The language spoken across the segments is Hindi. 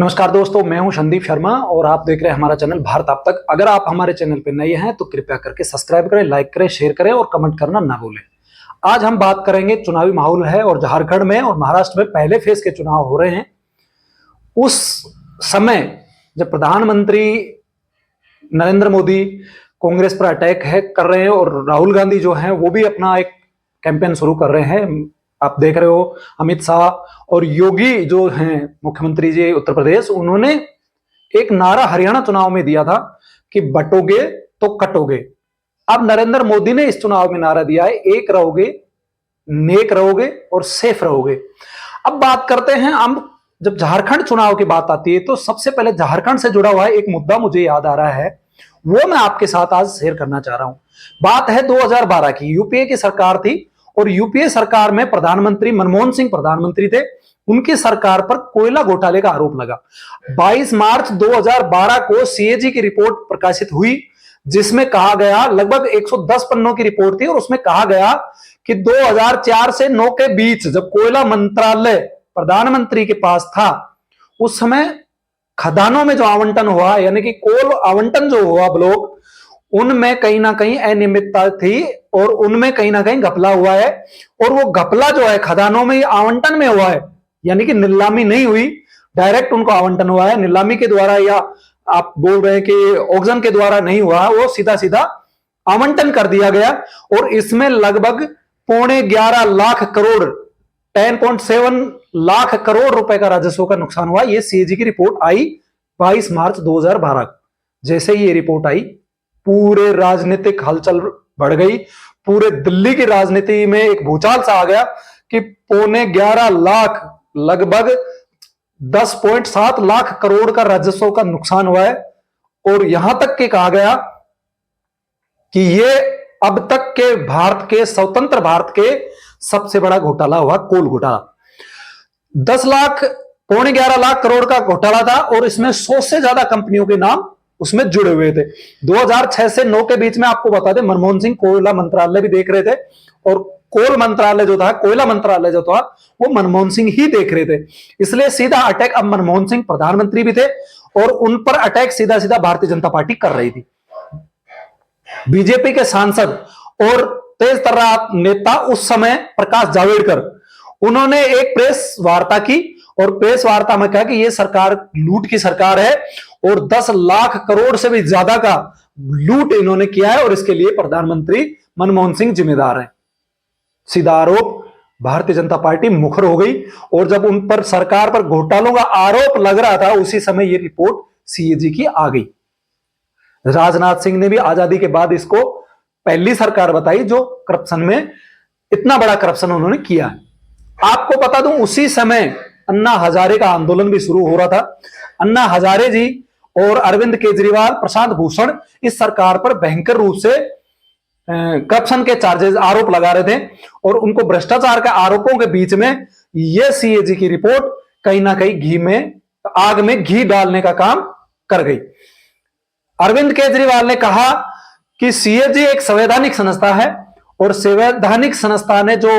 नमस्कार दोस्तों, मैं हूं संदीप शर्मा और आप देख रहे हैं हमारा चैनल भारत आप तक। अगर आप हमारे चैनल पर नए हैं तो कृपया करके सब्सक्राइब करें, लाइक करें, शेयर करें और कमेंट करना ना भूलें। आज हम बात करेंगे, चुनावी माहौल है और झारखंड में और महाराष्ट्र में पहले फेज के चुनाव हो रहे हैं। उस समय जब प्रधानमंत्री नरेंद्र मोदी कांग्रेस पर अटैक कर रहे हैं और राहुल गांधी जो हैं वो भी अपना एक कैंपेन शुरू कर रहे हैं। आप देख रहे हो अमित शाह और योगी जो हैं मुख्यमंत्री जी उत्तर प्रदेश, उन्होंने एक नारा हरियाणा चुनाव में दिया था कि बटोगे तो कटोगे। अब नरेंद्र मोदी ने इस चुनाव में नारा दिया है, एक रहोगे, नेक रहोगे और सेफ रहोगे। अब बात करते हैं, हम जब झारखंड चुनाव की बात आती है तो सबसे पहले झारखंड से जुड़ा हुआ एक मुद्दा मुझे याद आ रहा है, वो मैं आपके साथ आज शेयर करना चाह रहा हूं। बात है 2012 की। यूपीए की सरकार थी और यूपीए सरकार में प्रधानमंत्री मनमोहन सिंह प्रधानमंत्री थे। उनकी सरकार पर कोयला घोटाले का आरोप लगा। 22 मार्च 2012 को सीएजी की रिपोर्ट प्रकाशित हुई, जिसमें कहा गया, लगभग 110 पन्नों की रिपोर्ट थी और उसमें कहा गया कि 2004 से 9 के बीच जब कोयला मंत्रालय प्रधानमंत्री के पास था, उस समय खदानों में जो आवंटन हुआ, यानी कि कोल आवंटन जो हुआ ब्लॉक, उनमें कहीं ना कहीं अनियमितता थी और उनमें कहीं ना कहीं घपला हुआ है। और वो घपला जो है खदानों में आवंटन में हुआ है, यानी कि नीलामी नहीं हुई, डायरेक्ट उनको आवंटन हुआ है। नीलामी के द्वारा या आप बोल रहे हैं कि ऑक्शन के द्वारा नहीं हुआ, वो सीधा सीधा आवंटन कर दिया गया। और इसमें लगभग 11.5 लाख करोड़ 10.7 लाख करोड़ रुपए का राजस्व का नुकसान हुआ। ये सीएजी की रिपोर्ट आई 22 मार्च 2012। जैसे ही ये रिपोर्ट आई, पूरे राजनीतिक हलचल बढ़ गई। पूरे दिल्ली की राजनीति में एक भूचाल सा आ गया कि 11.5 लाख, लगभग 10.7 लाख करोड़ का राजस्व का नुकसान हुआ है। और यहां तक के कहा गया कि ये अब तक के भारत के, स्वतंत्र भारत के सबसे बड़ा घोटाला हुआ, कोल घोटाला। 11.5 लाख करोड़ का घोटाला था और इसमें 100 से ज्यादा कंपनियों के नाम उसमें जुड़े हुए थे। 2006 से 9 के बीच में आपको बता दें, मनमोहन सिंह कोयला मंत्रालय भी देख रहे थे और कोल मंत्रालय जो था, कोयला मंत्रालय जो था, वो मनमोहन सिंह ही देख रहे थे। इसलिए सीधा अटैक, अब मनमोहन सिंह प्रधानमंत्री भी थे और उन पर अटैक सीधा सीधा भारतीय जनता पार्टी कर रही थी। बीजेपी के सांसद और तेज तर्रार नेता उस समय प्रकाश जावड़ेकर, उन्होंने एक प्रेस वार्ता की और प्रेस वार्ता में कहा कि यह सरकार लूट की सरकार है और 10 लाख करोड़ से भी ज्यादा का लूट इन्होंने किया है और इसके लिए प्रधानमंत्री मनमोहन सिंह जिम्मेदार हैं। सीधा आरोप, भारतीय जनता पार्टी मुखर हो गई। और जब उन पर, सरकार पर घोटालों का आरोप लग रहा था, उसी समय यह रिपोर्ट सीएजी की आ गई। राजनाथ सिंह ने भी आजादी के बाद इसको पहली सरकार बताई जो करप्शन में, इतना बड़ा करप्शन उन्होंने किया है। आपको बता दूं, उसी समय अन्ना हजारे का आंदोलन भी शुरू हो रहा था। अन्ना हजारे जी और अरविंद केजरीवाल, प्रशांत भूषण इस सरकार पर भयंकर रूप से करप्शन के चार्जेस, आरोप लगा रहे थे और उनको भ्रष्टाचार के आरोपों के बीच में यह सीएजी की रिपोर्ट कहीं ना कहीं आग में घी डालने का काम कर गई। अरविंद केजरीवाल ने कहा कि सीएजी एक संवैधानिक संस्था है और संवैधानिक संस्था ने जो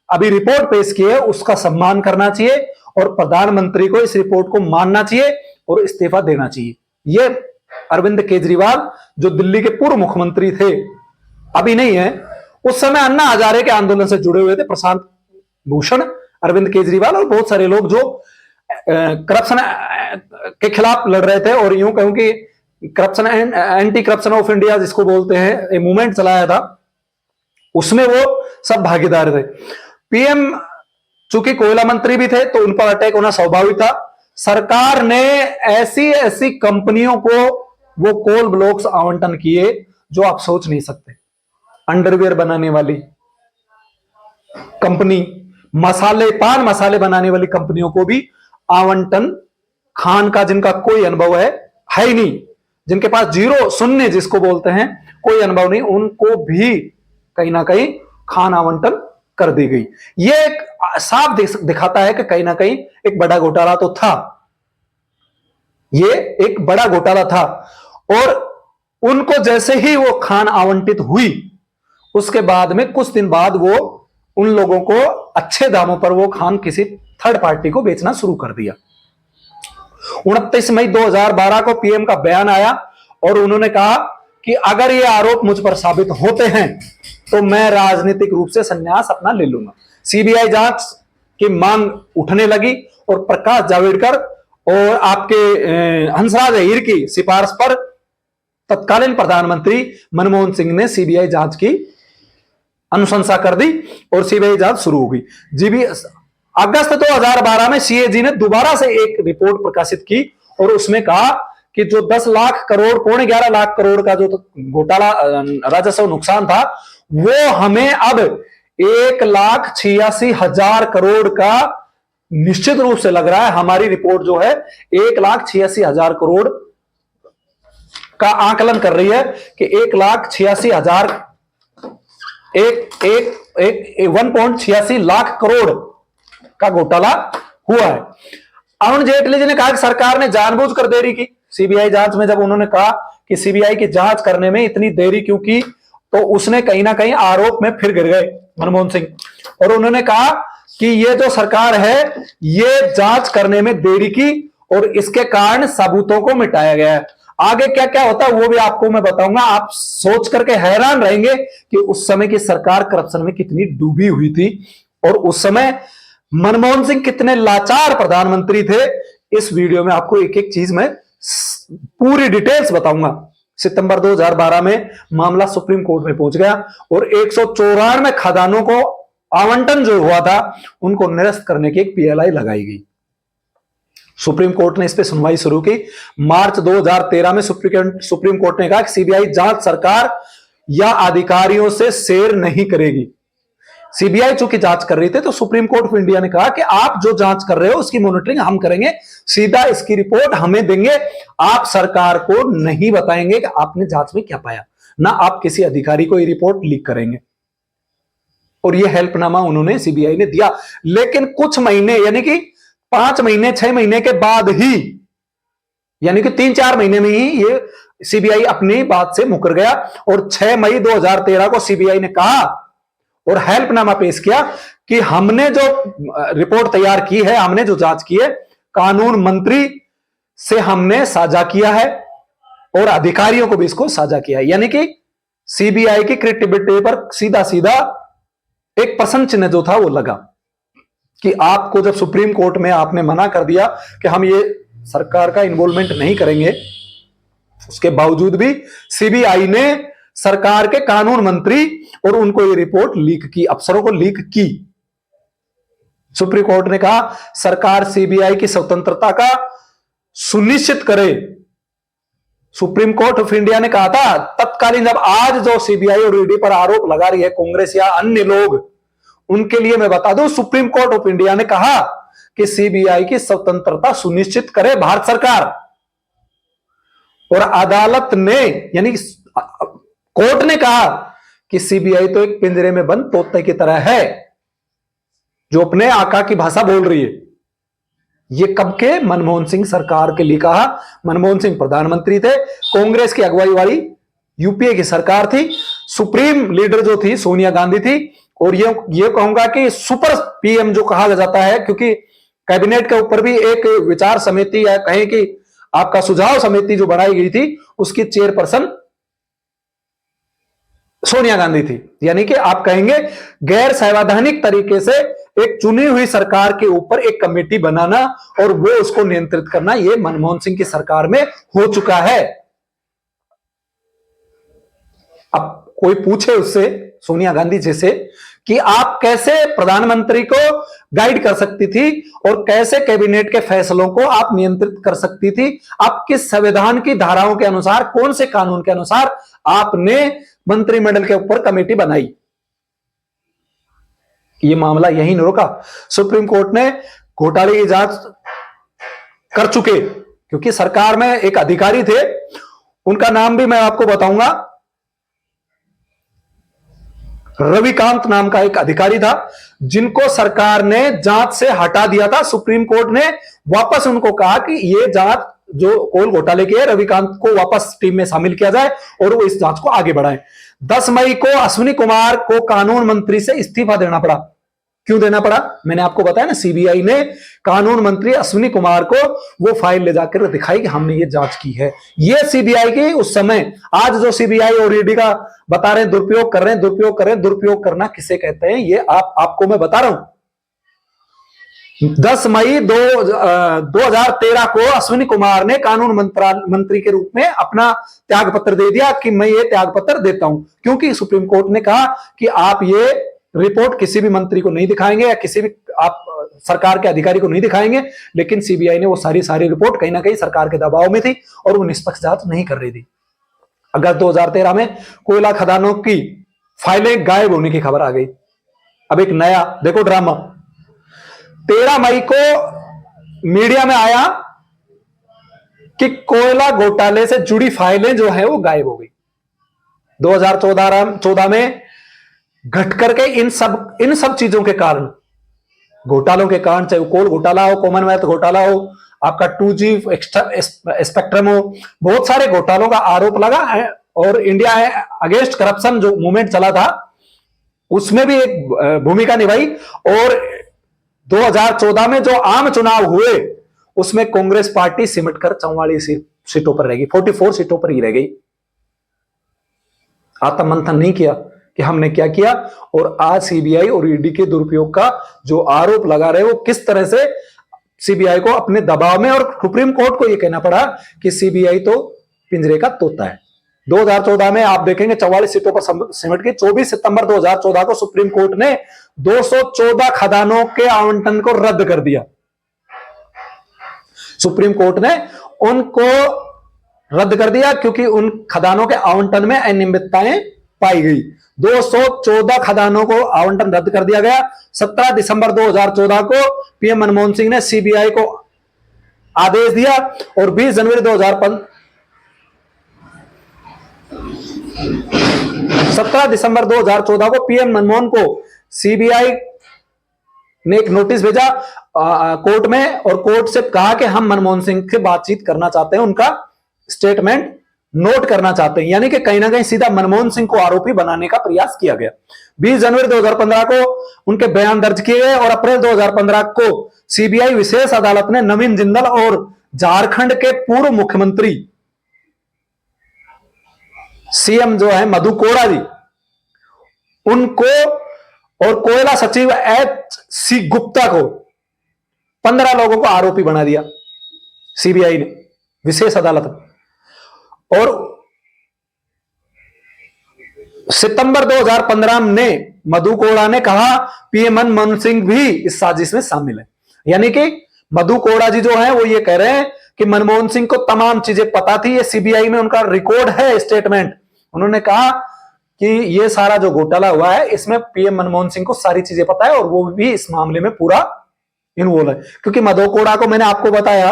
अभी रिपोर्ट पेश की है उसका सम्मान करना चाहिए और प्रधानमंत्री को इस रिपोर्ट को मानना चाहिए और इस्तीफा देना चाहिए। ये अरविंद केजरीवाल जो दिल्ली के पूर्व मुख्यमंत्री थे, अभी नहीं है, उस समय अन्ना हजारे के आंदोलन से जुड़े हुए थे। प्रशांत भूषण, अरविंद केजरीवाल और बहुत सारे लोग जो करप्शन के खिलाफ लड़ रहे थे और यूं कहूं कि corruption and anti corruption of India जिसको बोलते हैं, एक मूवमेंट चलाया था, उसमें वो सब भागीदार थे। पीएम चूंकि कोयला मंत्री भी थे तो उन पर अटैक होना स्वाभाविक था। सरकार ने ऐसी ऐसी कंपनियों को वो कोल ब्लॉक्स आवंटन किए जो आप सोच नहीं सकते। अंडरवियर बनाने वाली कंपनी, मसाले, पान मसाले बनाने वाली कंपनियों को भी आवंटन, खान का जिनका कोई अनुभव है ही नहीं, जिनके पास जीरो, शून्य जिसको बोलते हैं, कोई अनुभव नहीं, उनको भी कहीं ना कहीं खान आवंटन कर दी गई। यह एक साफ दिखाता है कि कहीं ना कहीं एक बड़ा घोटाला तो था, ये एक बड़ा घोटाला था। और उनको जैसे ही वो खान आवंटित हुई, उसके बाद में कुछ दिन बाद वो उन लोगों को अच्छे दामों पर वो खान किसी थर्ड पार्टी को बेचना शुरू कर दिया। 29 मई 2012 को पीएम का बयान आया और उन्होंने कहा कि अगर ये आरोप मुझ पर साबित होते हैं तो मैं राजनीतिक रूप से संन्यास अपना ले लूंगा। सीबीआई जांच की मांग उठने लगी और प्रकाश जावड़ेकर और आपके हंसराज अहीर की सिफारिश पर तत्कालीन प्रधानमंत्री मनमोहन सिंह ने सीबीआई जांच की अनुशंसा कर दी और सीबीआई जांच शुरू हो गई। जीबी अगस्त 2012 में सीएजी ने दोबारा से एक रिपोर्ट प्रकाशित की और उसमें कहा कि जो 10 लाख करोड़, पौने 11 लाख करोड़ का जो घोटाला राजस्व नुकसान था, वो हमें अब 1,86,000 करोड़ का निश्चित रूप से लग रहा है। हमारी रिपोर्ट जो है 1,86,000 करोड़ का आकलन कर रही है कि 1,86,000 1.86 लाख करोड़ का घोटाला हुआ है। अरुण जेटली जी ने कहा कि सरकार ने जानबूझकर देरी की सीबीआई जांच में। जब उन्होंने कहा कि सीबीआई की जांच करने में इतनी देरी क्यों की, तो उसने कहीं ना कहीं आरोप में फिर गिर गए मनमोहन सिंह, और उन्होंने कहा कि ये जो सरकार है ये जांच करने में देरी की और इसके कारण सबूतों को मिटाया गया है। आगे क्या क्या होता है वो भी आपको मैं बताऊंगा। आप सोच करके हैरान रहेंगे कि उस समय की सरकार करप्शन में कितनी डूबी हुई थी और उस समय मनमोहन सिंह कितने लाचार प्रधानमंत्री थे। इस वीडियो में आपको एक एक चीज में पूरी डिटेल्स बताऊंगा। सितंबर 2012 में मामला सुप्रीम कोर्ट में पहुंच गया और 194 खदानों को आवंटन जो हुआ था उनको निरस्त करने की एक पीएलआई लगाई गई। सुप्रीम कोर्ट ने इस पर सुनवाई शुरू की। मार्च 2013 में सुप्रीम कोर्ट ने कहा कि सीबीआई जांच सरकार या अधिकारियों से शेयर नहीं करेगी। सीबीआई चूंकि जांच कर रही थी तो सुप्रीम कोर्ट ऑफ इंडिया ने कहा कि आप जो जांच कर रहे हो उसकी मॉनिटरिंग हम करेंगे, सीधा इसकी रिपोर्ट हमें देंगे, आप सरकार को नहीं बताएंगे कि आपने जांच में क्या पाया, ना आप किसी अधिकारी को ये रिपोर्ट लीक करेंगे। और ये हेल्पनामा उन्होंने सीबीआई ने दिया। लेकिन कुछ महीने यानी कि 5 महीने 6 महीने के बाद ही, यानी कि 3-4 महीने में ही ये सीबीआई अपनी बात से मुकर गया और 6 मई 2013 को सीबीआई ने कहा और हेल्पनामा पेश किया कि हमने जो रिपोर्ट तैयार की है, हमने जो जांच की है, कानून मंत्री से हमने साझा किया है और अधिकारियों को भी इसको साझा किया है। यानी कि सीबीआई की क्रेडिबिलिटी पर सीधा सीधा एक प्रश्न चिन्ह जो था वो लगा कि आपको जब सुप्रीम कोर्ट में आपने मना कर दिया कि हम ये सरकार का इन्वॉल्वमेंट नहीं करेंगे, उसके बावजूद भी सीबीआई ने सरकार के कानून मंत्री और उनको ये रिपोर्ट लीक की, अफसरों को लीक की। सुप्रीम कोर्ट ने कहा सरकार सीबीआई की स्वतंत्रता का सुनिश्चित करे। सुप्रीम कोर्ट ऑफ इंडिया ने कहा था तत्कालीन, जब आज जो सीबीआई और ईडी पर आरोप लगा रही है कांग्रेस या अन्य लोग, उनके लिए मैं बता दूं सुप्रीम कोर्ट ऑफ इंडिया ने कहा कि सीबीआई की स्वतंत्रता सुनिश्चित करे भारत सरकार। और अदालत ने यानी कोर्ट ने कहा कि सीबीआई तो एक पिंजरे में बंद तोते की तरह है जो अपने आका की भाषा बोल रही है। ये कब के? मनमोहन सिंह सरकार के लिए कहा। मनमोहन सिंह प्रधानमंत्री थे, कांग्रेस की अगुवाई वाली यूपीए की सरकार थी, सुप्रीम लीडर जो थी सोनिया गांधी थी। और ये कहूंगा कि सुपर पीएम जो कहा जाता है, क्योंकि कैबिनेट के ऊपर भी एक विचार समिति या कहें कि आपका सुझाव समिति जो बनाई गई थी उसकी चेयरपर्सन सोनिया गांधी थी। यानी कि आप कहेंगे गैर संवैधानिक तरीके से एक चुनी हुई सरकार के ऊपर एक कमेटी बनाना और वो उसको नियंत्रित करना, ये मनमोहन सिंह की सरकार में हो चुका है। अब कोई पूछे उससे, सोनिया गांधी जैसे, कि आप कैसे प्रधानमंत्री को गाइड कर सकती थी और कैसे कैबिनेट के फैसलों को आप नियंत्रित कर सकती थी, आप किस संविधान की धाराओं के अनुसार, कौन से कानून के अनुसार आपने मंत्रिमंडल के ऊपर कमेटी बनाई। ये मामला यही नहीं रुका, सुप्रीम कोर्ट ने घोटाले की जांच कर चुके, क्योंकि सरकार में एक अधिकारी थे, उनका नाम भी मैं आपको बताऊंगा, रविकांत नाम का एक अधिकारी था, जिनको सरकार ने जांच से हटा दिया था। सुप्रीम कोर्ट ने वापस उनको कहा कि ये जांच जो कोल घोटाले की है, रविकांत को वापस टीम में शामिल किया जाए और वो इस जांच को आगे बढ़ाएं। 10 मई को अश्विनी कुमार को कानून मंत्री से इस्तीफा देना पड़ा, क्यों देना पड़ा? मैंने आपको बताया ना, सीबीआई ने कानून मंत्री अश्विनी कुमार को वो फाइल ले जाकर दिखाई कि हमने ये जांच की है। ये सीबीआई की उस समय, आज जो सीबीआई और ईडी का बता रहे हैं दुरुपयोग कर रहे हैं, दुरुपयोग कर रहे हैं, दुरुपयोग करना किसे कहते हैं ये आपको मैं बता रहा हूं। 10 मई 2013 को अश्विनी कुमार ने कानून मंत्री के रूप में अपना त्याग पत्र दे दिया कि मैं ये त्याग पत्र देता हूं, क्योंकि सुप्रीम कोर्ट ने कहा कि आप ये रिपोर्ट किसी भी मंत्री को नहीं दिखाएंगे या किसी भी आप सरकार के अधिकारी को नहीं दिखाएंगे। लेकिन सीबीआई ने वो सारी रिपोर्ट कहीं ना कहीं सरकार के दबाव में थी और वो निष्पक्ष जांच नहीं कर रही थी। अगस्त 2013 में कोयला खदानों की फाइलें गायब होने की खबर आ गई। अब एक नया देखो ड्रामा, 13 मई को मीडिया में आया कि कोयला घोटाले से जुड़ी फाइलें जो है वो गायब हो गई। 2014 में घट करके इन सब चीजों के कारण, घोटालों के कारण, चाहे वो कोल घोटाला हो, कॉमनवेल्थ घोटाला हो, आपका 2G स्पेक्ट्रम हो, बहुत सारे घोटालों का आरोप लगा है। और इंडिया अगेंस्ट करप्शन जो मूवमेंट चला था उसमें भी एक भूमिका निभाई। और 2014 में जो आम चुनाव हुए उसमें कांग्रेस पार्टी सिमट कर 44 सीटों पर रह गई, 44 सीटों पर ही रह गई। आत्ममंथन नहीं किया कि हमने क्या किया। और आज सीबीआई और ईडी के दुरुपयोग का जो आरोप लगा रहे वो किस तरह से सीबीआई को अपने दबाव में, और सुप्रीम कोर्ट को यह कहना पड़ा कि सीबीआई तो पिंजरे का तोता है। 2014 में आप देखेंगे 44 सीटों पर सिमट के 24 सितंबर 2014 को सुप्रीम कोर्ट ने 214 खदानों के आवंटन को रद्द कर दिया। सुप्रीम कोर्ट ने उनको रद्द कर दिया क्योंकि उन खदानों के आवंटन में अनियमितताएं पाई गई। 214 खदानों को आवंटन रद्द कर दिया गया। 17 दिसंबर 2014 को पीएम मनमोहन सिंह ने सीबीआई को आदेश दिया और 20 जनवरी 17 दिसंबर 2014 को पीएम मनमोहन को सीबीआई ने एक नोटिस भेजा कोर्ट में, और कोर्ट से कहा कि हम मनमोहन सिंह से बातचीत करना चाहते हैं, उनका स्टेटमेंट नोट करना चाहते हैं। यानी कि कहीं ना कहीं सीधा मनमोहन सिंह को आरोपी बनाने का प्रयास किया गया। 20 जनवरी 2015 को उनके बयान दर्ज किए गए और अप्रैल 2015 को सीबीआई विशेष अदालत ने नवीन जिंदल और झारखंड के पूर्व मुख्यमंत्री सीएम जो है मधु कोड़ा जी, उनको और कोयला सचिव HC गुप्ता को 15 लोगों को आरोपी बना दिया सीबीआई ने विशेष अदालत में। और सितंबर 2015 में मधु कोड़ा ने कहा पीएम मनमोहन सिंह भी इस साजिश में शामिल है। यानी कि मधु कोड़ा जी जो है वो ये कह रहे हैं कि मनमोहन सिंह को तमाम चीजें पता थी। ये सीबीआई में उनका रिकॉर्ड है, स्टेटमेंट। उन्होंने कहा कि ये सारा जो घोटाला हुआ है इसमें पीएम मनमोहन सिंह को सारी चीजें पता है और वो भी इस मामले में पूरा इन्वॉल्व है। क्योंकि मधु कोड़ा को मैंने आपको बताया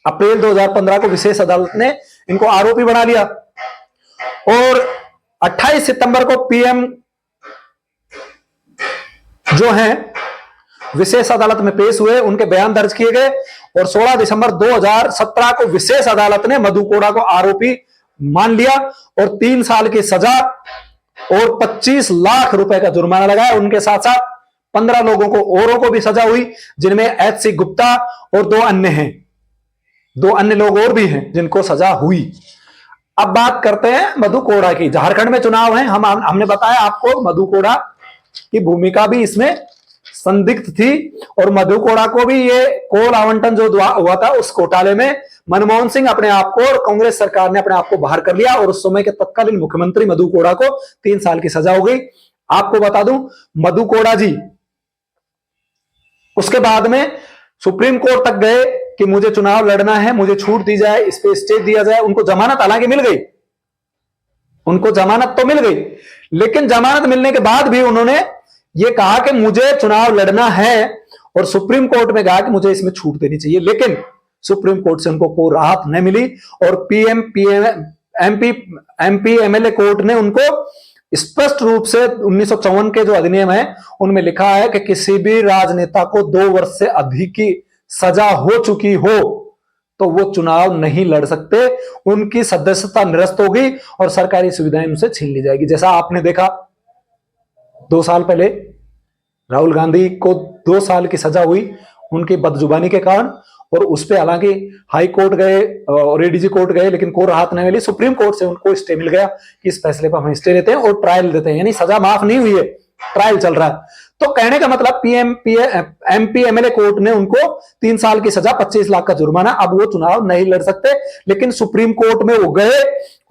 अप्रैल 2015 को विशेष अदालत ने इनको आरोपी बना लिया और 28 सितंबर को पीएम जो हैं विशेष अदालत में पेश हुए, उनके बयान दर्ज किए गए और 16 दिसंबर 2017 को विशेष अदालत ने मधु कोड़ा को आरोपी मान लिया और 3 साल की सजा और 25 लाख रुपए का जुर्माना लगाया। उनके साथ साथ 15 लोगों को औरों को भी सजा हुई, जिनमें HC गुप्ता और 2 अन्य हैं, 2 अन्य लोग और भी हैं जिनको सजा हुई। अब बात करते हैं मधु कोड़ा की। झारखंड में चुनाव है, हमने बताया आपको मधु कोड़ा की भूमिका भी इसमें संदिग्ध थी और मधु कोड़ा को भी ये कोल आवंटन जो हुआ था उस घोटाले में मनमोहन सिंह अपने आप को और कांग्रेस सरकार ने अपने आप को बाहर कर लिया और उस समय के तत्कालीन मुख्यमंत्री मधु कोड़ा को 3 साल की सजा हो गई। आपको बता दूं मधु कोड़ा जी उसके बाद में सुप्रीम कोर्ट तक गए कि मुझे चुनाव लड़ना है, मुझे छूट दी जाए, इस पे स्टे दिया जाए। उनको जमानत हालांकि मिल गई, उनको जमानत तो मिल गई, लेकिन जमानत मिलने के बाद भी उन्होंने ये कहा कि मुझे चुनाव लड़ना है और सुप्रीम कोर्ट में कहा कि मुझे इसमें छूट देनी चाहिए। लेकिन सुप्रीम कोर्ट से उनको कोई राहत नहीं मिली और एमपी एमएलए कोर्ट ने उनको स्पष्ट रूप से 1954 के जो अधिनियम है उनमें लिखा है कि किसी भी राजनेता को 2 वर्ष से अधिक की सजा हो चुकी हो तो वो चुनाव नहीं लड़ सकते, उनकी सदस्यता निरस्त होगी और सरकारी सुविधाएं उनसे छीन ली जाएगी। जैसा आपने देखा 2 साल पहले राहुल गांधी को 2 साल की सजा हुई उनकी बदजुबानी के कारण, और उस पे हालांकि हाई कोर्ट गए और एडीजी कोर्ट गए, लेकिन कोर्ट राहत नहीं मिली। सुप्रीम कोर्ट से उनको स्टे मिल गया कि इस फैसले पर हम स्टे लेते हैं और ट्रायल देते हैं, यानी सजा माफ नहीं हुई है, ट्रायल चल रहा है। तो कहने का मतलब एमपी एमएलए कोर्ट ने उनको 3 साल की सजा, 25 लाख का जुर्माना, अब वो चुनाव नहीं लड़ सकते। लेकिन सुप्रीम कोर्ट में वो गए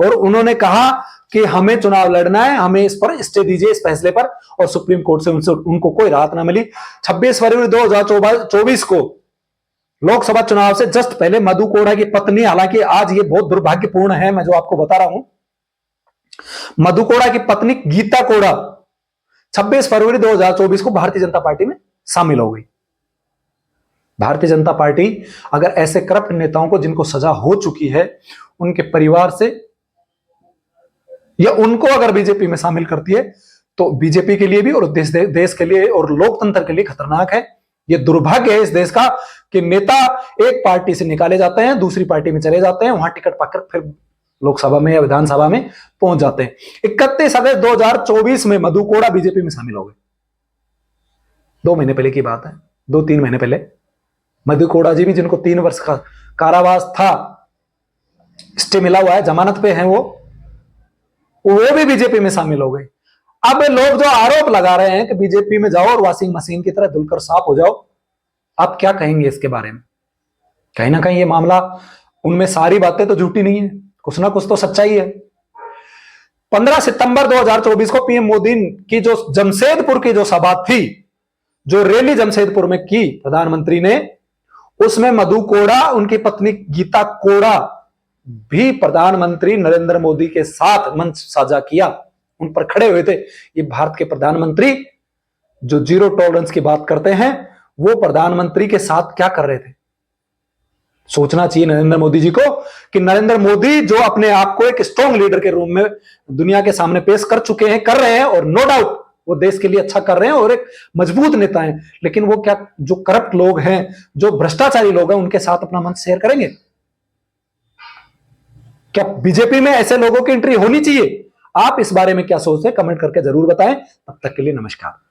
और उन्होंने कहा कि हमें चुनाव लड़ना है, हमें इस पर स्टे दीजिए, इस फैसले पर, और सुप्रीम कोर्ट से उनको कोई राहत ना मिली। 26 फरवरी 2024 को लोकसभा चुनाव से जस्ट पहले मधु कोड़ा की पत्नी, हालांकि आज ये बहुत दुर्भाग्यपूर्ण है, मैं जो आपको बता रहा हूं, मधु कोड़ा की पत्नी गीता कोड़ा 26 फरवरी 2024 को भारतीय जनता पार्टी में शामिल हो गई। भारतीय जनता पार्टी अगर ऐसे करप्ट नेताओं को, जिनको सजा हो चुकी है, उनके परिवार से, या उनको अगर बीजेपी में शामिल करती है, तो बीजेपी के लिए भी और देश के लिए और लोकतंत्र के लिए खतरनाक है। यह दुर्भाग्य है इस देश का कि नेता एक पार्टी से निकाले जाते हैं, दूसरी पार्टी में चले जाते हैं, वहां टिकट पाकर फिर लोकसभा में या विधानसभा में पहुंच जाते हैं। 31 अगस्त 2024 में मधु कोड़ा बीजेपी में शामिल हो गए। 2 महीने पहले की बात है, 2-3 महीने पहले मधु कोड़ा जी भी, जिनको 3 वर्ष का कारावास था, स्टे मिला हुआ है, जमानत पे हैं, वो भी बीजेपी में शामिल हो गए। अब लोग जो आरोप लगा रहे हैं कि बीजेपी में जाओ और वॉशिंग मशीन की तरह धुलकर साफ हो जाओ, आप क्या कहेंगे इसके बारे में? कहीं ना कहीं ये मामला, उनमें सारी बातें तो झूठी नहीं है, कुछ ना कुछ तो सच्चाई है। 15 सितंबर 2024 को पीएम मोदी की जो जमशेदपुर की जो सभा थी, जो रैली जमशेदपुर में की प्रधानमंत्री ने, उसमें मधु कोड़ा, उनकी पत्नी गीता कोड़ा भी प्रधानमंत्री नरेंद्र मोदी के साथ मंच साझा किया, उन पर खड़े हुए थे। ये भारत के प्रधानमंत्री जो जीरो टॉलरेंस की बात करते हैं, वो प्रधानमंत्री के साथ क्या कर रहे थे? सोचना चाहिए नरेंद्र मोदी जी को कि नरेंद्र मोदी जो अपने आप को एक स्ट्रॉन्ग लीडर के रूप में दुनिया के सामने पेश कर चुके हैं, कर रहे हैं, और नो डाउट वो देश के लिए अच्छा कर रहे हैं और एक मजबूत नेता हैं, लेकिन वो क्या जो करप्ट लोग हैं, जो भ्रष्टाचारी लोग हैं, उनके साथ अपना मंच शेयर करेंगे? क्या बीजेपी में ऐसे लोगों की एंट्री होनी चाहिए? आप इस बारे में क्या सोचते हैं, कमेंट करके जरूर बताएं। तब तक के लिए नमस्कार।